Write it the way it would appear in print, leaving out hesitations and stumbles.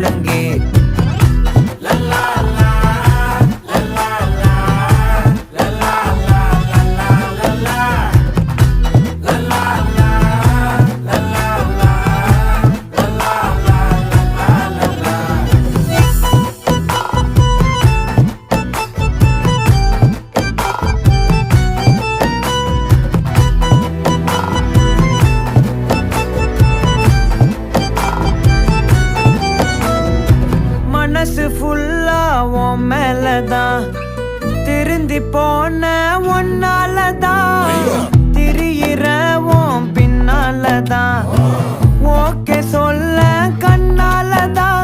முழங்கே மனசு ஃபுல்லா உன் மேலதான் திருந்தி போன ஒன்னாலதான் திரியிற உன் பின்னாலதான் ஓகே சொல்ல கண்ணாலதான்